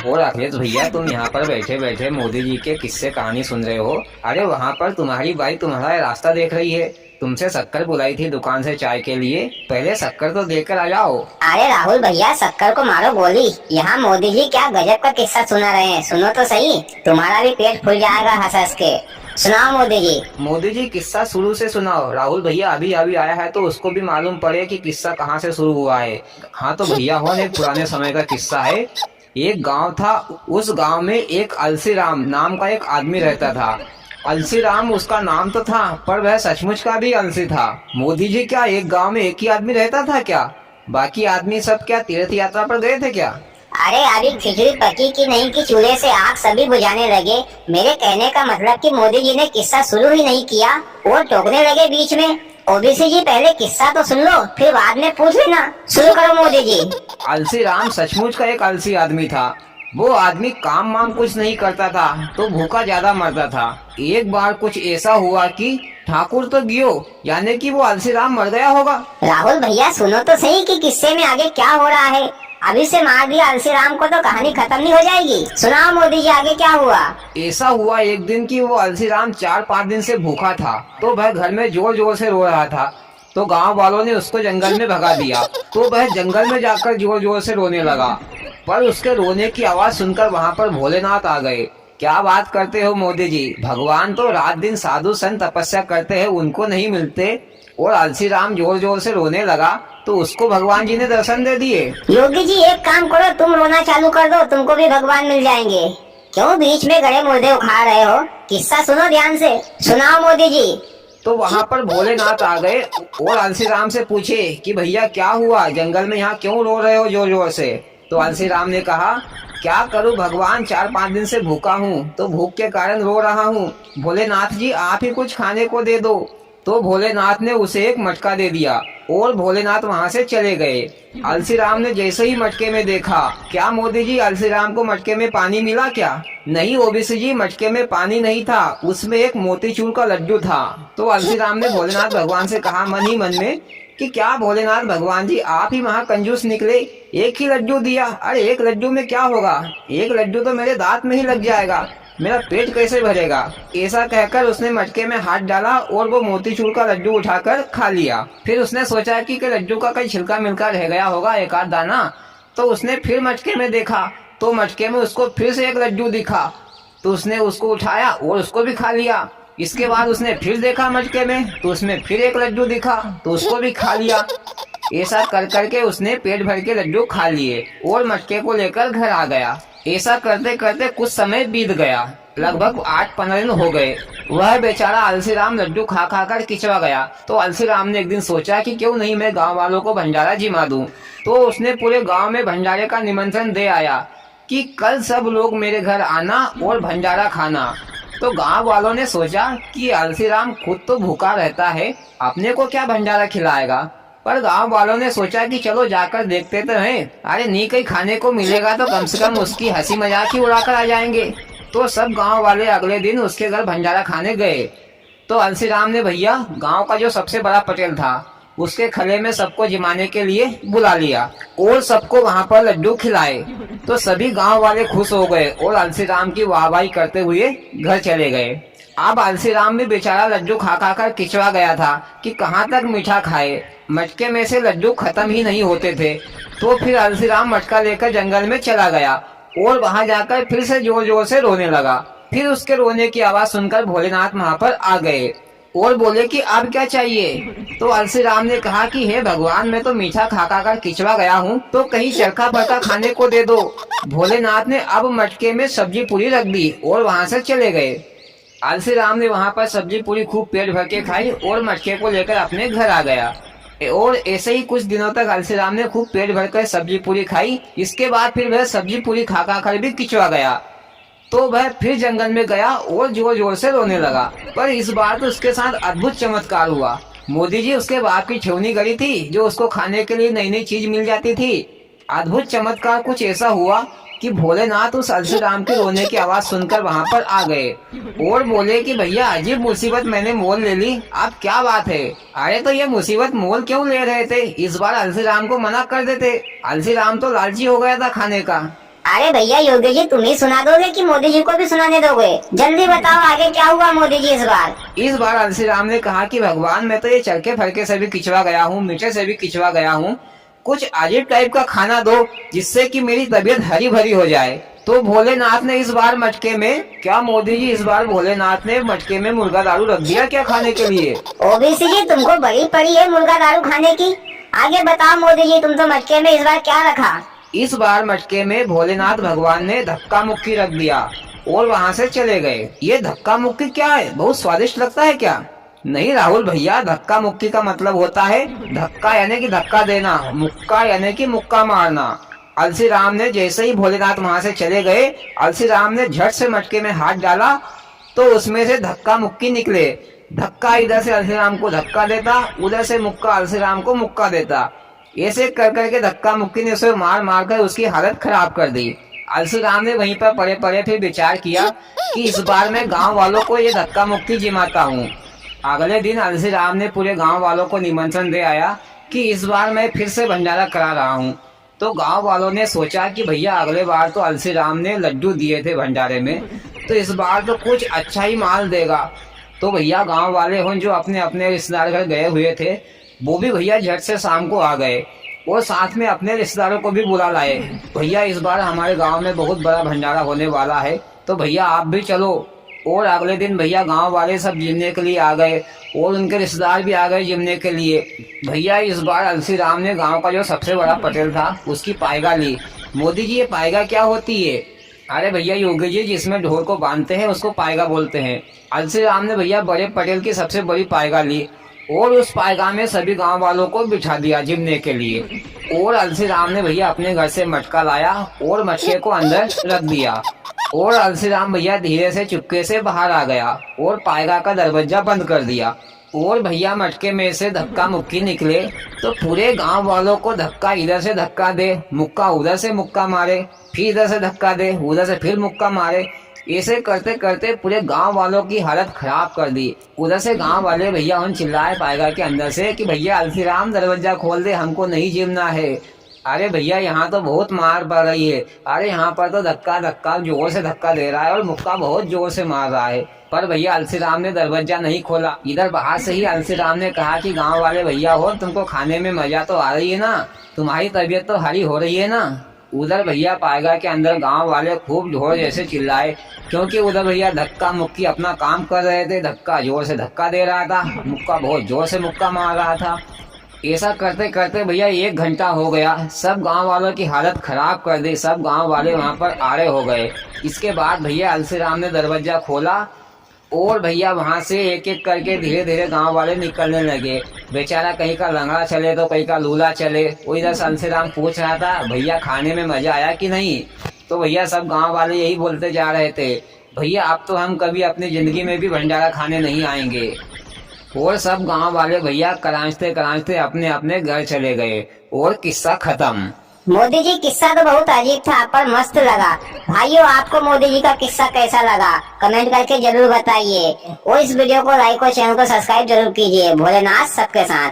और अखिलेश भैया, तुम यहाँ पर बैठे बैठे मोदी जी के किस्से कहानी सुन रहे हो। अरे वहाँ पर तुम्हारी बाई तुम्हारा रास्ता देख रही है। तुमसे शक्कर बुलाई थी दुकान से चाय के लिए, पहले शक्कर तो देकर आ जाओ। अरे राहुल भैया, शक्कर को मारो गोली। यहाँ मोदी जी क्या गजब का किस्सा सुना रहे हैं, सुनो तो सही, तुम्हारा भी पेट फूल जाएगा हंस हंस के। सुनाओ मोदी जी। मोदी जी किस्सा शुरू से सुनाओ। राहुल भैया अभी अभी आया है तो उसको भी मालूम पड़े कि किस्सा कहाँ से शुरू हुआ है। हाँ तो भैया हो, एक पुराने समय का किस्सा है। एक गांव था, उस गांव में एक अलसी राम नाम का एक आदमी रहता था। अलसी राम उसका नाम तो था, पर वह सचमुच का भी अलसी था। मोदी जी, क्या एक गांव में एक ही आदमी रहता था क्या? बाकी आदमी सब क्या तीर्थ यात्रा पर गए थे क्या? अरे अभी खिचड़ी पकी की नहीं कि चूल्हे से आग सभी बुझाने लगे। मेरे कहने का मतलब कि मोदी जी ने किस्सा शुरू ही नहीं किया और टोकने लगे बीच में। ओबीसी जी, पहले किस्सा तो सुन लो, फिर बाद में पूछ लेना। शुरू करो मोदी जी। अलसी राम सचमुच का एक अलसी आदमी था। वो आदमी काम वाम कुछ नहीं करता था तो भूखा ज्यादा मरता था। एक बार कुछ ऐसा हुआ कि ठाकुर तो गियो, यानी कि वो अलसी राम मर गया होगा। राहुल भैया सुनो तो सही कि किस्से में आगे क्या हो रहा है। अभी से मार दिया अलसी राम को तो कहानी खत्म नहीं हो जाएगी। सुनाओ मोदी जी, आगे क्या हुआ। ऐसा हुआ एक दिन कि वो अलसी राम 4-5 दिन से भूखा था, तो वह घर में जोर जोर से रो रहा था। तो गांव वालों ने उसको जंगल में भगा दिया। तो वह जंगल में जाकर जोर जोर से रोने लगा। पर उसके रोने की आवाज सुनकर वहां पर भोलेनाथ आ गए। क्या बात करते हो मोदी जी, भगवान तो रात दिन साधु संत तपस्या करते हैं, उनको नहीं मिलते। और अलसी राम जोर जोर से रोने लगा तो उसको भगवान जी ने दर्शन दे दिए। योगी जी एक काम करो, तुम रोना चालू कर दो, तुमको भी भगवान मिल जाएंगे। क्यों बीच में गड़े मुर्दे उखाड़ रहे हो? किस्सा सुनो ध्यान से। सुनाओ मोदी जी। तो वहाँ पर भोलेनाथ आ गए और अलसी राम से पूछे कि भैया क्या हुआ, जंगल में यहाँ क्यों रो रहे हो जोर जोर से? तो अलसी राम ने कहा, क्या करूं भगवान, 4-5 दिन से भूखा हूँ तो भूख के कारण रो रहा हूँ। भोलेनाथ जी आप ही कुछ खाने को दे दो। तो भोलेनाथ ने उसे एक मटका दे दिया और भोलेनाथ वहाँ से चले गए। अलसी राम ने जैसे ही मटके में देखा, क्या मोदी जी अलसी राम को मटके में पानी मिला क्या? नहीं ओबीसी जी, मटके में पानी नहीं था, उसमें एक मोतीचूर का लड्डू था। तो अलसी राम ने भोलेनाथ भगवान से कहा मन ही मन में कि क्या भोलेनाथ भगवान जी आप ही महा कंजूस निकले, एक ही लड्डू दिया। अरे एक लड्डू में क्या होगा, एक लड्डू तो मेरे दांत में ही लग जाएगा, मेरा पेट कैसे भरेगा। ऐसा कहकर उसने मटके में हाथ डाला और वो मोतीचूर का लड्डू उठाकर खा लिया। फिर उसने सोचा कि लड्डू का कहीं छिलका मिलका रह गया होगा, एक आध दाना। तो उसने फिर मटके में देखा तो मटके में उसको फिर से एक लड्डू दिखा। तो उसने उसको उठाया और उसको भी खा लिया। इसके बाद उसने फिर देखा मटके में तो उसमें फिर एक लड्डू दिखा तो उसको भी खा लिया। ऐसा कर करके उसने पेट भर के लड्डू खा लिए और मटके को लेकर घर आ गया। ऐसा करते करते कुछ समय बीत गया, लगभग 8-15 दिन हो गए। वह बेचारा अलसी राम लड्डू खा खा कर किचवा गया। तो अलसी राम ने एक दिन सोचा कि क्यों नहीं मैं गांव वालों को भंडारा जिमा दूं। तो उसने पूरे गांव में भंडारे का निमंत्रण दे आया कि कल सब लोग मेरे घर आना और भंडारा खाना। तो गांव वालों ने सोचा कि अलसी राम खुद तो भूखा रहता है, अपने को क्या भंडारा खिलाएगा। पर गांव वालों ने सोचा कि चलो जाकर देखते तो हैं, अरे नहीं कहीं खाने को मिलेगा तो कम से कम उसकी हंसी मजाक ही उड़ाकर आ जाएंगे। तो सब गांव वाले अगले दिन उसके घर भंडारा खाने गए। तो अलसी राम ने भैया गांव का जो सबसे बड़ा पटेल था उसके खले में सबको जिमाने के लिए बुला लिया और सबको वहां पर लड्डू खिलाए। तो सभी गांव वाले खुश हो गए और अलसी राम की वाहवाही करते हुए घर चले गए। अब अलसी राम भी बेचारा लड्डू खा खा कर किचवा गया था कि कहाँ तक मीठा खाए, मटके में से लड्डू खत्म ही नहीं होते थे। तो फिर अलसी राम मटका लेकर जंगल में चला गया और वहां जाकर फिर से जोर जोर से रोने लगा। फिर उसके रोने की आवाज सुनकर भोलेनाथ वहां पर आ गए और बोले कि अब क्या चाहिए। तो अलसी राम ने कहा कि हे भगवान, मैं तो मीठा खा खा कर किचवा गया हूँ, तो कहीं चरखा बरखा खाने को दे दो। भोलेनाथ ने अब मटके में सब्जी पूरी रख दी और वहां से चले गए। अलसी राम ने वहां पर सब्जी पूरी खूब पेट भर के खाई और मटके को लेकर अपने घर आ गया। और ऐसे ही कुछ दिनों तक अलसी राम ने खूब पेट भर कर सब्जी पूरी खाई। इसके बाद फिर वह सब्जी पूरी खा खा कर भी किचवा गया। तो वह फिर जंगल में गया और जोर जोर से रोने लगा। पर इस बार तो उसके साथ अद्भुत चमत्कार हुआ। मोदी जी, उसके बाप की ठेवनी गड़ी थी जो उसको खाने के लिए नई नई चीज मिल जाती थी। अद्भुत चमत्कार कुछ ऐसा हुआ कि भोलेनाथ उस अलसी राम के रोने की आवाज सुनकर वहां पर आ गए और बोले कि भैया अजीब मुसीबत मैंने मोल ले ली, अब क्या बात है। अरे तो ये मुसीबत मोल क्यों ले रहे थे, इस बार अलसी राम को मना कर देते। अलसी राम तो लालची हो गया था खाने का। अरे भैया योगी जी, तुम ही सुना दोगे कि मोदी जी को भी सुनाने दोगे? जल्दी बताओ आगे क्या हुआ मोदी जी इस बार। इस बार अलसी राम ने कहा कि भगवान, मैं तो ये चरखे फरके से भी किचवा गया हूँ, मीठे से भी किचवा गया हूँ, कुछ अजीब टाइप का खाना दो जिससे कि मेरी तबीयत हरी भरी हो जाए। तो भोलेनाथ ने इस बार मटके में, क्या मोदी जी इस बार भोलेनाथ ने मटके में मुर्गा दारू रख दिया क्या खाने के लिए? ओबीसी जी, तुमको बड़ी पड़ी है मुर्गा दारू खाने की। आगे बताओ मोदी जी, तुम तो मटके में इस बार क्या रखा? इस बार मटके में भोलेनाथ भगवान ने धक्का मुक्की रख दिया और वहाँ से चले गए। ये धक्का मुक्की क्या है? बहुत स्वादिष्ट लगता है क्या? नहीं राहुल भैया, धक्का मुक्की का मतलब होता है धक्का यानी कि धक्का देना, मुक्का यानी कि मुक्का मारना। अलसी राम ने जैसे ही भोलेनाथ वहाँ से चले गए, अलसी राम ने झट से मटके में हाथ डाला तो उसमें से धक्का मुक्की निकले। धक्का इधर से अलसी राम को धक्का देता, उधर से मुक्का अलसी राम को मुक्का देता। ऐसे कर करके धक्का मुक्की ने उसे मार मार कर उसकी हालत खराब कर दी। अलसी राम ने वहीं पर पड़े पड़े फिर विचार किया कि इस बार मैं गांव वालों को ये धक्का मुक्की जिमाता हूँ। अगले दिन अलसी राम ने पूरे गांव वालों को निमंत्रण दे आया कि इस बार मैं फिर से भंडारा करा रहा हूँ। तो गांव वालों ने सोचा कि भैया अगले बार तो अलसी राम ने लड्डू दिए थे भंडारे में, तो इस बार तो कुछ अच्छा ही माल देगा। तो भैया गांव वाले हों जो अपने अपने रिश्तेदार घर गए हुए थे, वो भी भैया झट से शाम को आ गए और साथ में अपने रिश्तेदारों को भी बुला लाए। भैया इस बार हमारे गांव में बहुत बड़ा भंडारा होने वाला है, तो भैया आप भी चलो। और अगले दिन भैया गांव वाले सब जिमने के लिए आ गए और उनके रिश्तेदार भी आ गए जिमने के लिए। भैया इस बार अलसी राम ने गांव का जो सबसे बड़ा पटेल था उसकी पायगा ली। मोदी जी, ये पायगा क्या होती है? अरे भैया योगी जी, जिसमें ढोल को बांधते हैं उसको पायगा बोलते हैं। अलसी राम ने भैया बड़े पटेल की सबसे बड़ी पायगा ली और उस पायगा में सभी गांव वालों को बिठा दिया जिमने के लिए। और अलसी राम ने भैया अपने घर से मटका लाया और मटके को अंदर रख दिया और अलसी राम भैया धीरे से चुपके से बाहर आ गया और पायगा का दरवाजा बंद कर दिया। और भैया मटके में से धक्का मुक्की निकले तो पूरे गांव वालों को धक्का इधर से धक्का दे, मुक्का उधर से मुक्का मारे, फिर इधर से धक्का दे, उधर से फिर मुक्का मारे। ऐसे करते करते पूरे गांव वालों की हालत खराब कर दी। उधर से गांव वाले भैया उन चिल्लाए पायगा के अंदर से कि भैया अलसी राम दरवाजा खोल दे, हमको नहीं जिमना है। अरे भैया यहाँ तो बहुत मार पड़ रही है। अरे यहाँ पर तो धक्का धक्का जोर से धक्का दे रहा है और मुक्का बहुत जोर से मार रहा है। पर भैया अलसी राम ने दरवाजा नहीं खोला। इधर बाहर से ही अलसी राम ने कहा कि गांव वाले भैया हो, तुमको खाने में मजा तो आ रही है ना, तुम्हारी तबीयत तो हरी हो रही है ना। उधर भैया पायगा के अंदर गांव वाले खूब ढोल जैसे चिल्लाए, क्योंकि उधर भैया धक्का मुक्की अपना काम कर रहे थे। धक्का जोर से धक्का दे रहा था, मुक्का बहुत जोर से मुक्का मार रहा था। ऐसा करते करते भैया 1 घंटा हो गया। सब गांव वालों की हालत खराब कर दी, सब गांव वाले वहां पर आड़े हो गए। इसके बाद भैया अलसी राम ने दरवाजा खोला और भैया वहां से एक एक करके धीरे धीरे गांव वाले निकलने लगे। बेचारा कहीं का लंगड़ा चले तो कहीं का लूला चले। वो इधर से अलसी राम पूछ रहा था भैया खाने में मजा आया कि नहीं, तो भैया सब गांव वाले यही बोलते जा रहे थे, भैया अब तो हम कभी अपनी जिंदगी में भी भंडारा खाने नहीं आएंगे। और सब गांव वाले भैया करांचते करांचते अपने अपने घर चले गए और किस्सा खत्म। मोदी जी, किस्सा तो बहुत अजीब था पर मस्त लगा। भाइयों, आपको मोदी जी का किस्सा कैसा लगा कमेंट करके जरूर बताइए और इस वीडियो को लाइक और चैनल को सब्सक्राइब जरूर कीजिए। भोलेनाथ सबके साथ।